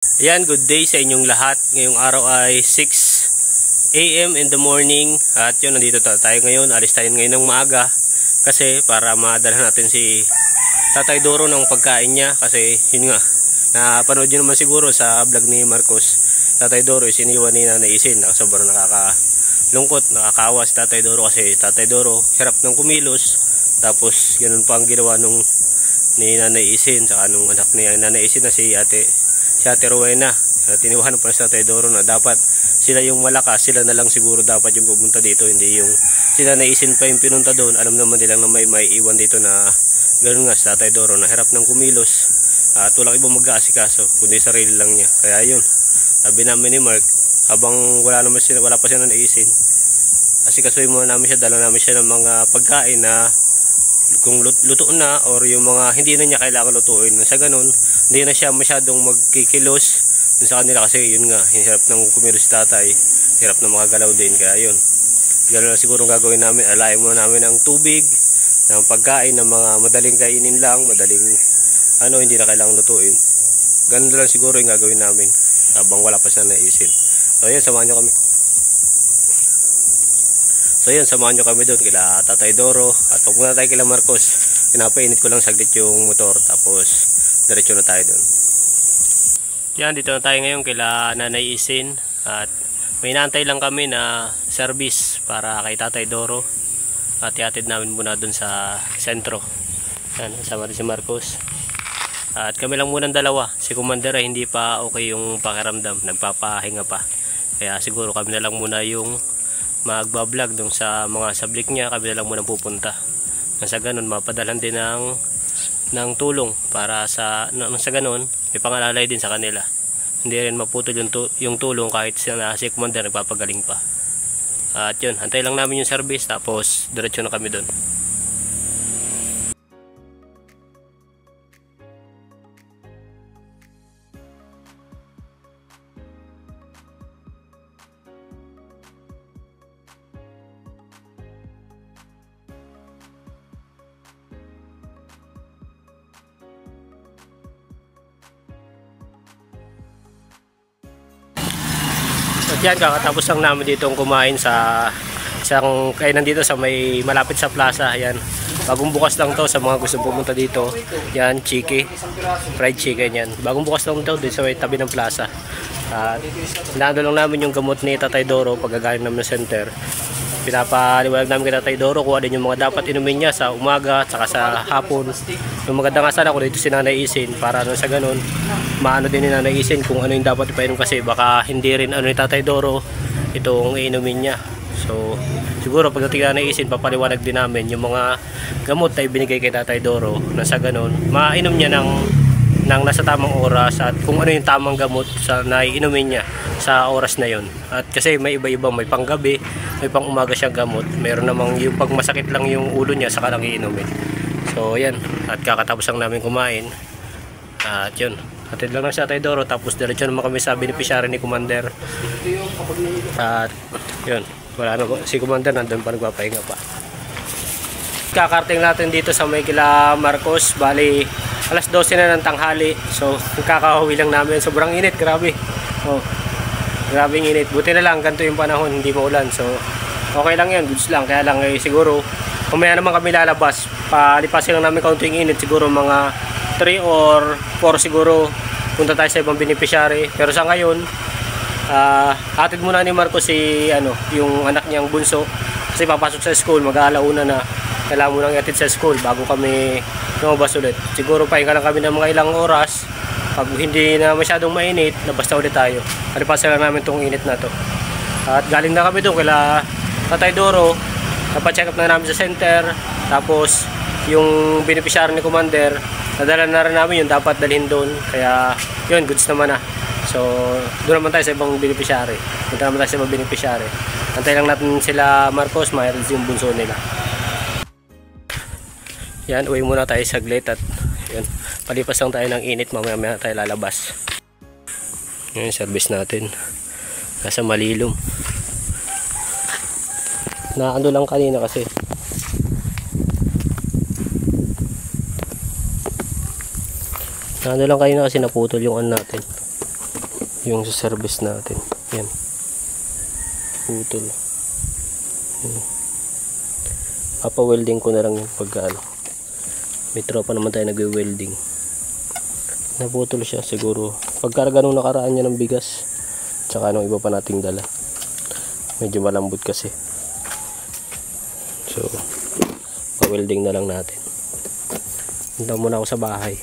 Ayan, good day sa inyong lahat. Ngayong araw ay 6 AM in the morning. At yun, nandito tayo ngayon. Alis tayo ngayon ng maaga. Kasi para madalhan natin si Tatay Doro ng pagkain niya. Kasi yun nga, napanood nyo naman siguro sa vlog ni Marcos. Tatay Doro is iniwan ni Nanay Isin. Sobrang nakakalungkot, nakakawa si Tatay Doro. Kasi Tatay Doro hirap ng kumilos. Tapos ganun pa ang ginawa ni Nanay Isin. Saka nung anak ni Nanay Isin na si Ate Rowena. Tiniwanan pa sa Tatay Doro na dapat sila yung malakas, sila na lang siguro dapat yung pumunta dito, hindi yung sila naisin pa yung pinunta doon. Alam naman nilang na may iwan dito na ganoon nga sa Tatay Doro na hirap ng kumilos at walang ibang mag-aasikaso kundi sarili lang niya. Kaya yun, sabi namin ni Mark, habang wala pa siya naisin, asikasuhin muna namin siya, dala namin siya ng mga pagkain na kung luto na or yung mga hindi na niya kailangan lutuin. Sa ganun, hindi na siya masyadong magkikilos dun sa kanila kasi yun nga, hirap ng kumilos si tatay, hirap na makagalaw din. Kaya yun, gano'n na siguro gagawin namin. Alayin muna namin ng tubig, ng pagkain, ng mga madaling kainin lang, madaling hindi na kailangan lutuin. Gano'n lang siguro yung gagawin namin habang wala pa siya naisin. So yun, samahan nyo kami doon kila Tatay Doro. At pupunta tayo kila Marcos. Pinapainit ko lang saglit yung motor, tapos diretso na tayo doon. Yan, dito na tayo ngayon kila Nanay Isin. At may inaantay lang kami na service para kay Tatay Doro. At ihatid namin muna doon sa sentro. Yan, kasama rin si Marcos. At kami lang muna dalawa. Si Commander ay hindi pa okay yung pakiramdam, nagpapahinga pa. Kaya siguro kami na lang muna yung magbablog dun sa mga sablik niya. Kami na lang muna pupunta. Sa ganun, mapadalhan din ng tulong para sa ganun, may pangalalay din sa kanila. Hindi rin maputol yung tulong kahit si Commander nagpapagaling pa. At yun, antay lang namin yung service, tapos diretso na kami dun. At yan, kakatapos lang namin ditong kumain sa isang kainan dito sa may malapit sa plaza. Yan, bagong bukas lang to sa mga gusto pumunta dito. Yan, chiki, fried chicken yan. Bagong bukas lang to dito sa may tabi ng plaza. At inaano lang namin yung gamot ni Tatay Doro pagkagaling namin ng center. Pinapaliwanag namin kay Tatay Doro kung ano yung mga dapat inumin niya sa umaga at saka sa hapon. Yung maganda nga sana kung dito si Nanay Isin para sa ganun maano din ni Nanay Isin kung ano yung dapat ipainom, kasi baka hindi rin ni Tatay Doro itong inumin niya. So siguro pagdating Nanay Isin, papaliwanag din namin yung mga gamot na ibinigay kay Tatay Doro na sa ganun mainom niya ng nasa tamang oras at kung ano yung tamang gamot sa naiinumin niya sa oras na yon. At kasi may iba-iba, may panggabi, may pang umaga siyang gamot, meron namang yung pag masakit lang yung ulo niya saka lang iinumin. So yan, at kakatapos lang namin kumain. At yun, hatid lang na si Tatay Doro, tapos diretso naman kami sa beneficiary ni Commander. At yun, wala na, si Commander nandun pa, nagpapahinga pa. Kakarting natin dito sa may kila Marcos, bali alas 12 na ng tanghali. So kakauwi lang namin, sobrang init, grabe. Grabing init, buti na lang ganito yung panahon, hindi maulan. So okay lang yan, goods lang. Kaya lang siguro mamaya naman kami lalabas, palipasin lang namin kaunting init, siguro mga 3 or 4 siguro punta tayo sa ibang beneficiary. Pero sa ngayon, hatid muna ni Marcos yung anak niyang bunso kasi papasok sa school, mag-aalauna na. Kailangan mo nang iatid sa school bago kami lumabas ulit. Siguro pahinga lang kami ng mga ilang oras. Pag hindi na masyadong mainit, labas na ulit tayo. Palipasin lang namin itong init na to. At galing na kami doon kila Tatay Doro. Napacheck up na namin sa center. Tapos yung beneficiary ni Commander, nadala na rin namin yung dapat dalhin doon. Kaya yun, goods naman na. So doon naman tayo sa ibang beneficiary. Punta naman tayo sa ibang beneficiary. Antay lang natin sila Marcos, mayroon yung bunso nila. Yan, uwi muna tayo saglit at yun, palipas lang tayo ng init, mamaya tayo lalabas. Yun yung service natin. Nasa Malilom. Naano lang kanina kasi naputol yung ano natin. yung sa service natin. Yan, putol. Papa-welding ko na lang yung pagka ano. May tropa naman tayo nagwe-welding. Naputol siya siguro. Pagkarga nung nakaraan niya ng bigas. Tsaka nung iba pa nating dala. Medyo malambot kasi. So, pa-welding na lang natin. Punta muna ako sa bahay.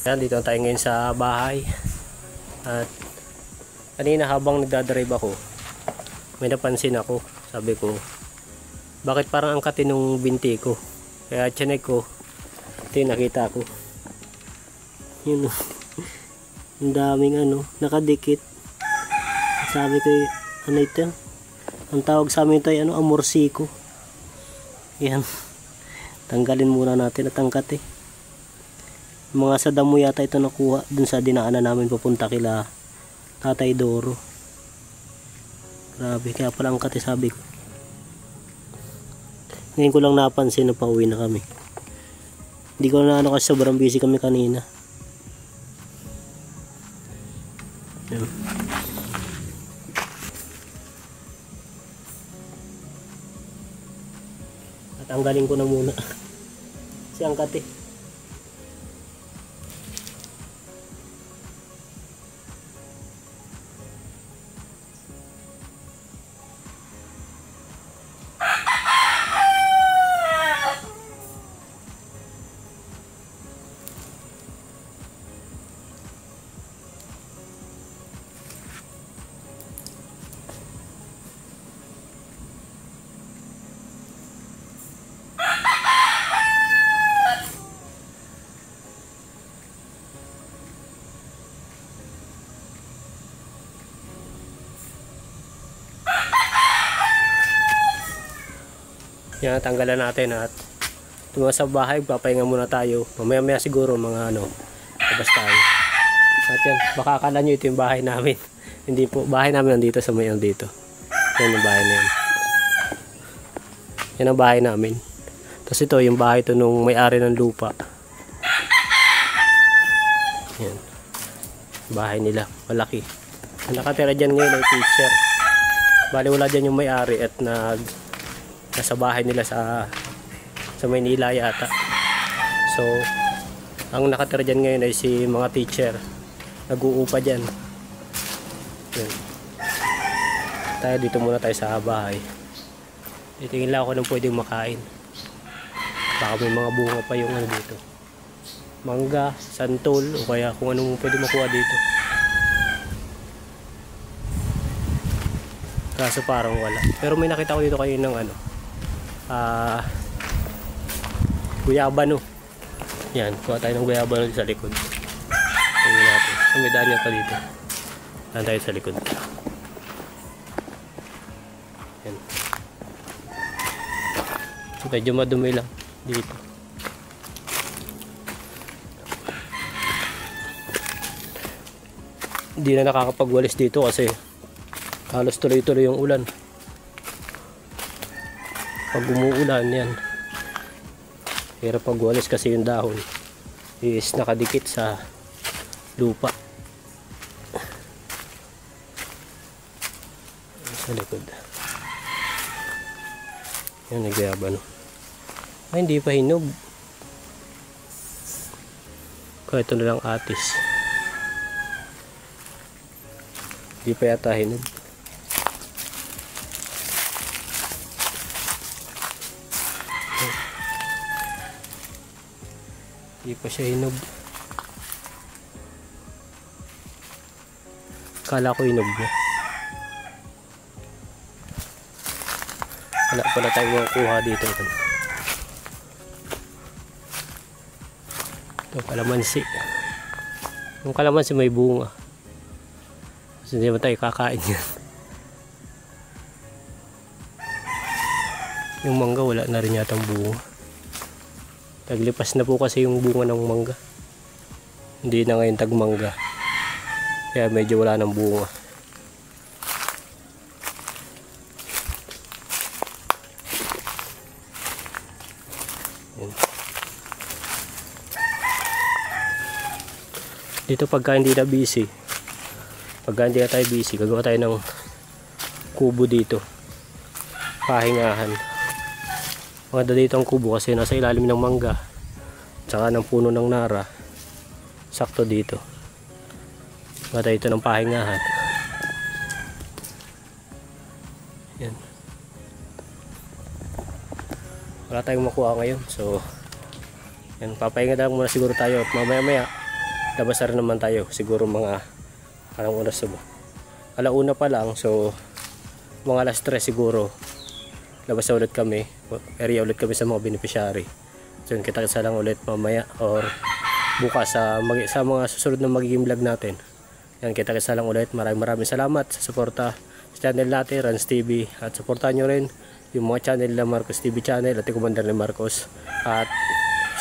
Yan, dito tayo ngayon sa bahay. At kanina habang nagdadrive ako, may napansin ako. Sabi ko, bakit parang angkatin nung binti ko? Kaya chinek ko, ito yung nakita ko. Yun, ang daming ano, nakadikit. Sabi ko, ano ito? Ang tawag sa amin ito ay ano, amorsiko. Yan, tanggalin muna natin at angkat eh. Mga sa damo yata ito nakuha dun sa dinaanan namin papunta kila Tatay Doro. Grabe, kaya pala angkat eh, sabi ko. Ngayon ko lang napansin na pauwi na kami. Hindi ko na ano kasi sobrang busy kami kanina. Yan. At anggalin ko na muna. Si angkat eh. Yan, tanggalan natin at tumawa sa bahay, papahinga muna tayo. Mamaya siguro mga ano, labas tayo. At yan, baka akala nyo ito yung bahay namin. Hindi po, bahay namin nandito sa may dito. Yan yung bahay na yan. Yan ang bahay namin. Tapos ito yung bahay ito nung may-ari ng lupa. Yan. Bahay nila, malaki. Ang nakatira dyan ngayon ay teacher. Bali wala dyan yung may-ari at nasa bahay nila sa Maynila yata. So, ang nakatira dyan ngayon ay si mga teacher. Nag-uupa dyan. Yan. Tayo dito muna tayo sa bahay. Titingin lang ako ng pwedeng makain. Baka may mga bunga pa yung ano dito. Mangga, santol, o kaya kung anong pwede makuha dito. Kaso parang wala. Pero may nakita ko dito kayo ng ano, guyabano. Yan, kuha tayo ng guyabano sa likod. Tingnan natin. May daan niya pa dito. Daan tayo sa likod. Yan. So, medyo madumi lang dito. Hindi na nakakapagwalis dito kasi halos tuloy-tuloy yung ulan. Pag umuulan yan, hirap pagwalis kasi yung dahon is nakadikit sa lupa sa likod. Yan, nagyabano. Ay, hindi pa hinog. Kaya ito na lang atis. Hindi pa yata hinog. Hindi pa siya hinog. Kala ko hinog na. Wala pala tayong makukuha dito. Ito, kalamansi. Yung kalamansi may bunga. Kasi hindi naman tayo kakain yan. Yung mangga wala na rin yatang bunga. Taglipas na po kasi yung bunga ng mangga. Hindi na ngayon tagmangga. Kaya medyo wala ng bunga. Yan. Dito pagka hindi na busy, Pag hindi na tayo busy, gagawa tayo ng kubo dito, pahingahan. Maganda dito ang kubo kasi nasa ilalim ng mangga tsaka ng puno ng nara, sakto dito. Maganda dito ng pahingahan. Yan. Wala tayong makuha ngayon, so yan, papahinga lang muna siguro tayo at mamaya labas na rin naman tayo, siguro mga anong oras na ba? Alauna pa lang, so mga alas 3 siguro labas na ulit kami, area ulit kami sa mga beneficiary. So yun, kita-kita lang ulit mamaya or bukas sa mga susunod na magiging vlog natin. Yan, kita-kita lang ulit. Maraming salamat sa suporta sa channel natin, Rans TV, at suportahan nyo rin yung mga channel na Marcos TV channel at yung Commander ni Marcos, at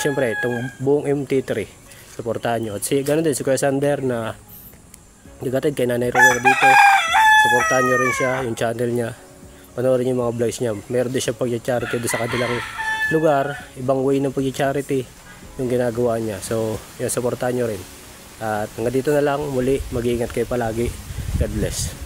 syempre itong buong MT3 suportahan nyo, at ganoon din si Kuya Sander na nagatid kay Nanay Rowena dito. Suportahan nyo rin siya, yung channel niya, panoorin yung mga vlogs niya. Meron din siya pag-charity doon sa kanilang lugar, ibang way ng pag-charity yung ginagawa niya. So yan, suportahan nyo rin. At hanggang dito na lang, muli mag-iingat kayo palagi. God bless.